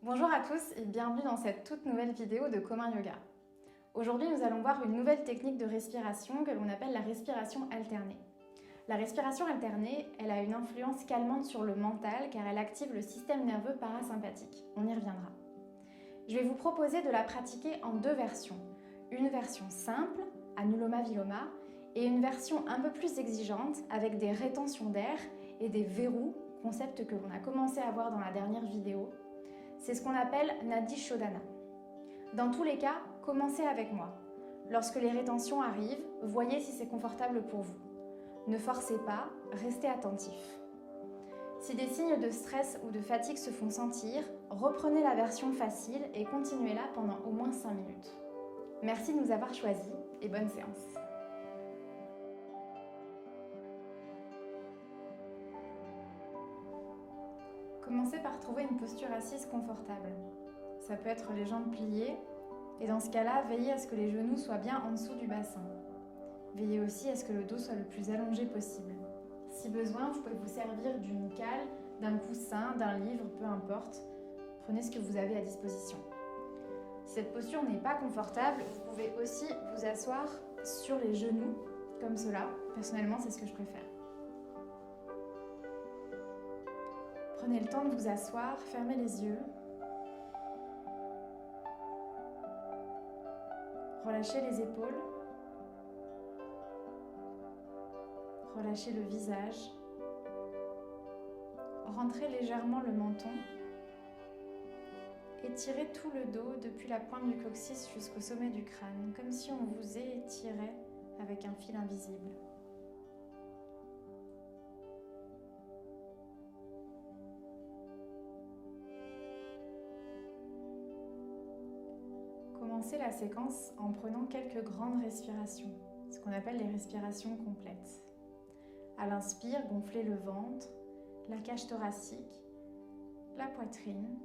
Bonjour à tous et bienvenue dans cette toute nouvelle vidéo de Commun Yoga. Aujourd'hui, nous allons voir une nouvelle technique de respiration que l'on appelle la respiration alternée. La respiration alternée, elle a une influence calmante sur le mental car elle active le système nerveux parasympathique. On y reviendra. Je vais vous proposer de la pratiquer en deux versions. Une version simple, Anuloma Viloma, et une version un peu plus exigeante avec des rétentions d'air et des verrous, concept que l'on a commencé à voir dans la dernière vidéo. C'est ce qu'on appelle Nadi Shodhana. Dans tous les cas, commencez avec moi. Lorsque les rétentions arrivent, voyez si c'est confortable pour vous. Ne forcez pas, restez attentif. Si des signes de stress ou de fatigue se font sentir, reprenez la version facile et continuez-la pendant au moins 5 minutes. Merci de nous avoir choisis et bonne séance. Commencez par trouver une posture assise confortable. Ça peut être les jambes pliées, et dans ce cas-là, veillez à ce que les genoux soient bien en dessous du bassin. Veillez aussi à ce que le dos soit le plus allongé possible. Si besoin, vous pouvez vous servir d'une cale, d'un coussin, d'un livre, peu importe. Prenez ce que vous avez à disposition. Si cette posture n'est pas confortable, vous pouvez aussi vous asseoir sur les genoux, comme cela. Personnellement, c'est ce que je préfère. Prenez le temps de vous asseoir, fermez les yeux. Relâchez les épaules. Relâchez le visage. Rentrez légèrement le menton. Étirez tout le dos depuis la pointe du coccyx jusqu'au sommet du crâne, comme si on vous étirait avec un fil invisible. Commencez la séquence en prenant quelques grandes respirations, ce qu'on appelle les respirations complètes. À l'inspire, gonflez le ventre, la cage thoracique, la poitrine.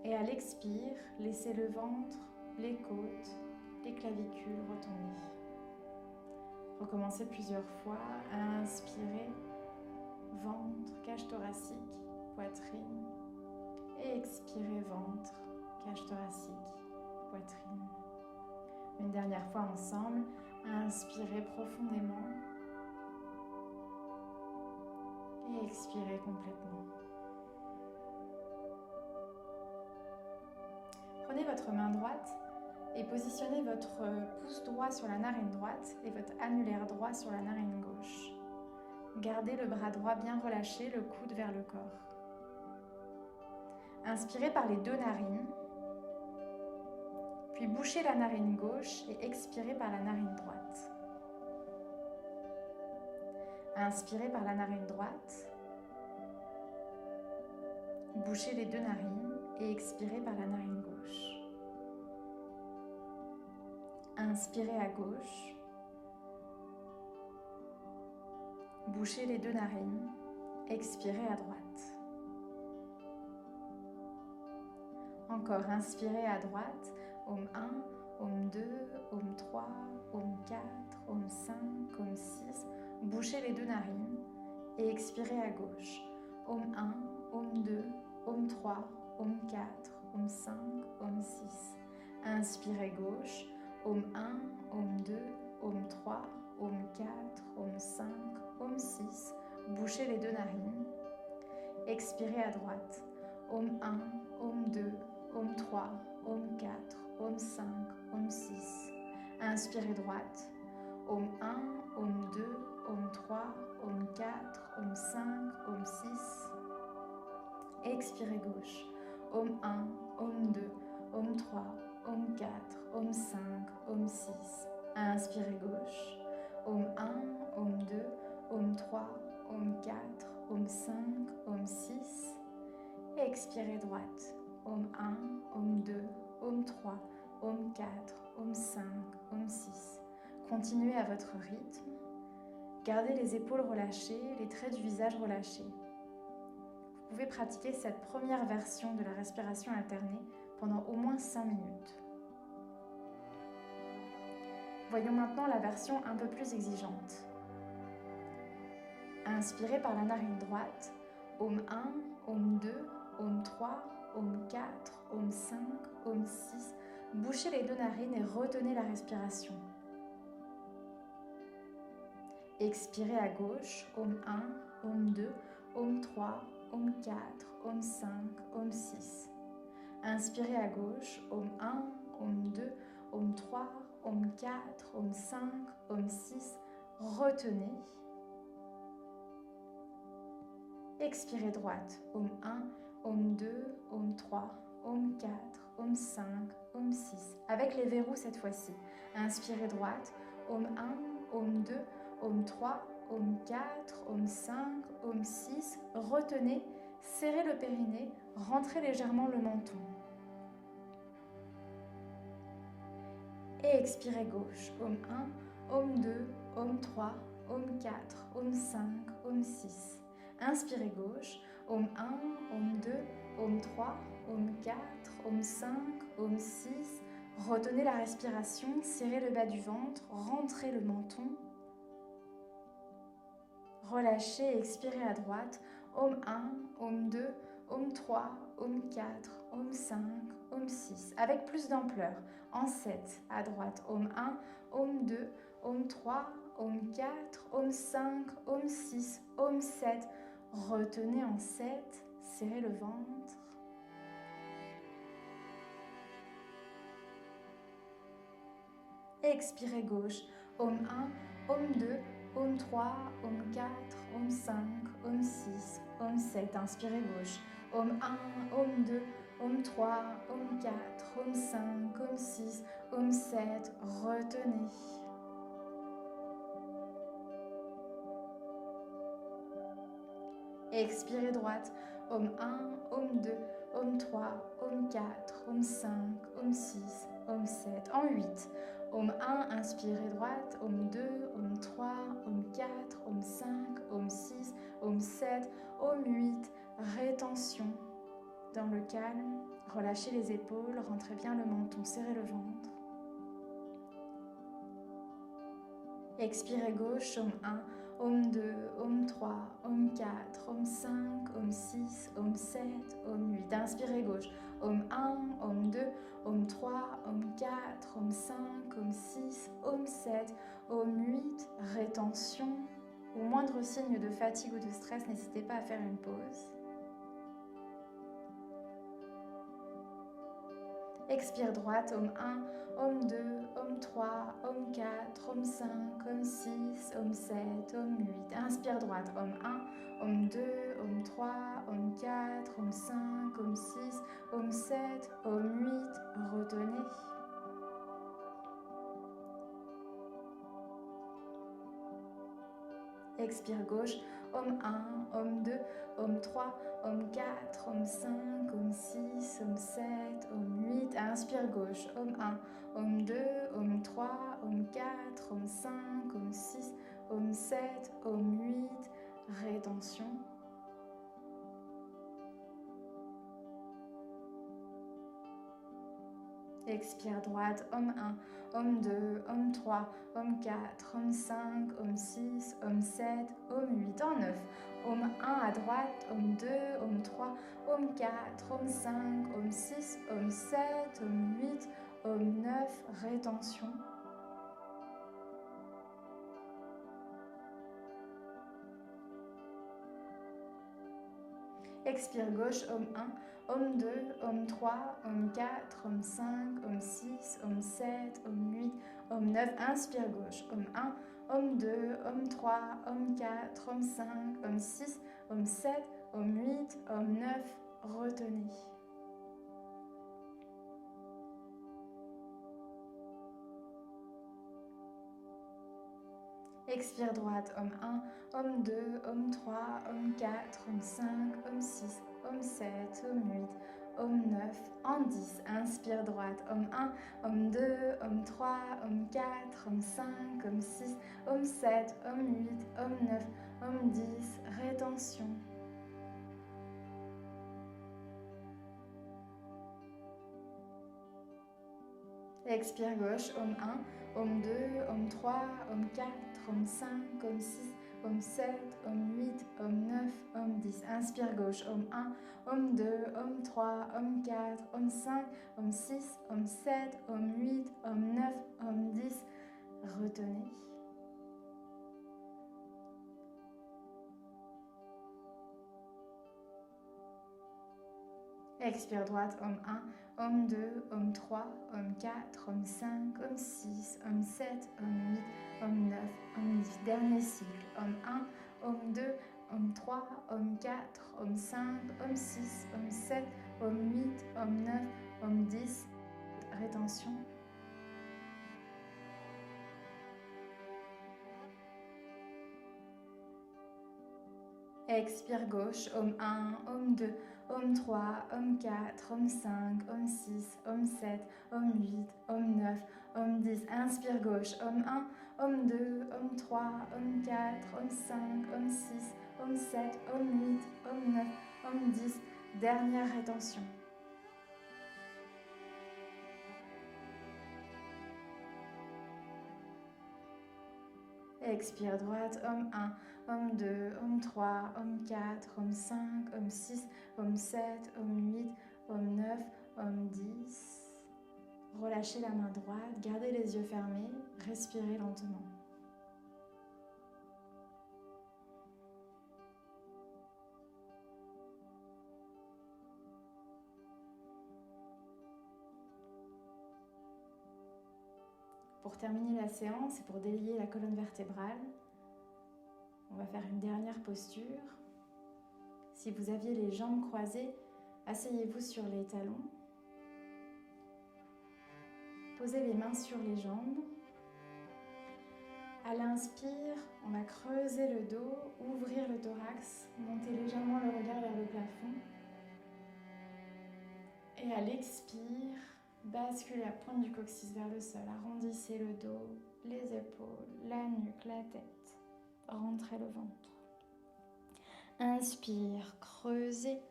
Et à l'expire, laissez le ventre, les côtes, les clavicules retomber. Recommencez plusieurs fois à inspirer, ventre, cage thoracique, poitrine. Et expirez, ventre, cage thoracique, poitrine. Une dernière fois ensemble, inspirez profondément et expirez complètement. Prenez votre main droite et positionnez votre pouce droit sur la narine droite et votre annulaire droit sur la narine gauche. Gardez le bras droit bien relâché, le coude vers le corps. Inspirez par les deux narines. Puis bouchez la narine gauche et expirez par la narine droite. Inspirez par la narine droite. Bouchez les deux narines et expirez par la narine gauche. Inspirez à gauche. Bouchez les deux narines. Expirez à droite. Encore, inspirez à droite. Om 1, Om 2, Om 3, Om 4, Om 5, Om 6. Bouchez les deux narines et expirez à gauche. Om 1, Om 2, Om 3, Om 4, Om 5, Om 6. Inspirez gauche. Om 1, Om 2, Om 3, Om 4, Om 5, Om 6. Bouchez les deux narines. Expirez à droite. Om 1, Om 2, Om 3, Om 4, Om 5, Om 6. Inspirez droite. Om 1, Om 2, Om 3, Om 4, Om 5, Om 6. Expirez gauche. Om 1, Om 2, Om 3, Om 4, Om 5, Om 6. Inspirez gauche. Om 1, Om 2, Om 3, Om 4, Om 5, Om 6. Expirez droite. Om 1, Om 2, Om 3, Om 4, Om 5, Om 6. Continuez à votre rythme. Gardez les épaules relâchées, les traits du visage relâchés. Vous pouvez pratiquer cette première version de la respiration alternée pendant au moins 5 minutes. Voyons maintenant la version un peu plus exigeante. Inspirez par la narine droite. Om 1, Om 2, Om 3, Om 4, Om 5, Om 6. Bouchez les deux narines et retenez la respiration. Expirez à gauche, Om 1, Om 2, Om 3, Om 4, Om 5, Om 6. Inspirez à gauche, Om 1, Om 2, Om 3, Om 4, Om 5, Om 6. Retenez. Expirez droite, Om 1, Om 2, Om 3, Om 4, Om 5, Om 6. Avec les verrous cette fois-ci. Inspirez droite, Om 1, Om 2, Om 3, Om 4, Om 5, Om 6. Retenez, serrez le périnée, rentrez légèrement le menton. Et expirez gauche, Om 1, Om 2, Om 3, Om 4, Om 5, Om 6. Inspirez gauche, Om 1, Om 2, Om 3, Om 4, Om 5, Om 6. Retenez la respiration, serrez le bas du ventre, rentrez le menton. Relâchez et expirez à droite, Om 1, Om 2, Om 3, Om 4, Om 5, Om 6. Avec plus d'ampleur, en 7, à droite, Om 1, Om 2, Om 3, Om 4, Om 5, Om 6, Om 7. Retenez en 7, serrez le ventre. Expirez gauche, Om 1, Om 2, Om 3, Om 4, Om 5, Om 6, Om 7. Inspirez gauche, Om 1, Om 2, Om 3, Om 4, Om 5, Om 6, Om 7. Retenez. Expirez droite, Om 1, Om 2, Om 3, Om 4, Om 5, Om 6, Om 7. En 8. Om 1, inspirez droite, Om 2, Om 3, Om 4, Om 5, Om 6, Om 7, Om 8. Rétention dans le calme. Relâchez les épaules, rentrez bien le menton, serrez le ventre. Expirez gauche, Om 1, Om 2, Om 3, Om 4, Om 5, Om 6, Om 7, Om 8. Inspirez gauche, Om 1, Om 2, Om 3, Om 4, Om 5, Om 6, Om 7, Om 8. Rétention. Au moindre signe de fatigue ou de stress, n'hésitez pas à faire une pause. Expire droite, Om 1, Om 2, Om 3, Om 4, Om 5, Om 6, Om 7, Om 8. Inspire droite, Om 1, Om 2, Om 3, Om 4, Om 5, Om 6, Om 7, Om 8. Retenez. Expire gauche, Om 1, Om 2, Om 3, Om 4, Om 5, Om 6, Om 7, Om 8. Inspire gauche, Om 1, Om 2, Om 3, Om 4, Om 5, Om 6, Om 7, Om 8. Rétention. Expire droite, Om 1, Om 2, Om 3, Om 4, Om 5, Om 6, Om 7, Om 8. En 9. Om 1 à droite, Om 2, Om 3, Om 4, Om 5, Om 6, Om 7, Om 8, Om 9. Rétention. Expire gauche, Om 1, Om 2, Om 3, Om 4, Om 5, Om 6, Om 7, Om 8, Om 9. Inspire gauche, Om 1, Om 2, Om 3, Om 4, Om 5, Om 6, Om 7, Om 8, Om 9. Retenez. Expire droite, Om 1, Om 2, Om 3, Om 4, Om 5, Om 6, Om 7, Om 8, Om 9. En 10, inspire droite, Om 1, Om 2, Om 3, Om 4, Om 5, Om 6, Om 7, Om 8, Om 9, Om 10. Rétention. Expire gauche, Om 1, Om 2, Om 3, Om 4, Om 5, Om 6, Om 7, Om 8, Om 9, Om 10. Inspire gauche. Om 1, Om 2, Om 3, Om 4, Om 5, Om 6, Om 7, Om 8, Om 9, Om 10. Retenez. Expire droite, Om 1, Om 2, Om 3, Om 4, Om 5, Om 6, Om 7, Om 8, Om 9, Om 10. Dernier cycle, Om 1, Om 2, Om 3, Om 4, Om 5, Om 6, Om 7, Om 8, Om 9, Om 10. Rétention. Expire gauche, Om 1, Om 2, Om 3, Om 4, Om 5, Om 6, Om 7, Om 8, Om 9, Om 10. Inspire gauche, Om 1, Om 2, Om 3, Om 4, Om 5, Om 6, Om 7, Om 8, Om 9, Om 10. Dernière rétention. Expire droite, Om 1, Om 2, Om 3, Om 4, Om 5, Om 6, Om 7, Om 8, Om 9, Om 10. Relâchez la main droite, gardez les yeux fermés, respirez lentement. Pour terminer la séance et pour délier la colonne vertébrale, on va faire une dernière posture. Si vous aviez les jambes croisées, asseyez-vous sur les talons. Posez les mains sur les jambes. À l'inspire, on va creuser le dos, ouvrir le thorax, monter légèrement le regard vers le plafond. Et à l'expire, basculez la pointe du coccyx vers le sol, arrondissez le dos, les épaules, la nuque, la tête, rentrez le ventre. Inspire, creusez,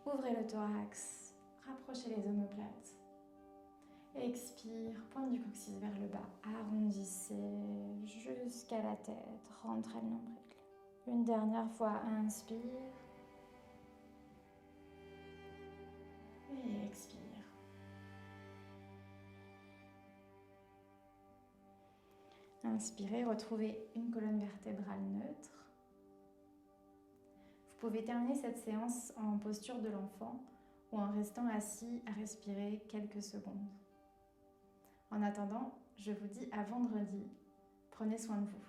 ouvrez le thorax, rapprochez les omoplates. Expire, pointe du coccyx vers le bas, arrondissez jusqu'à la tête, rentrez le nombril. Une dernière fois, inspire et expire. Inspirez, retrouvez une colonne vertébrale neutre. Vous pouvez terminer cette séance en posture de l'enfant ou en restant assis à respirer quelques secondes. En attendant, je vous dis à vendredi. Prenez soin de vous.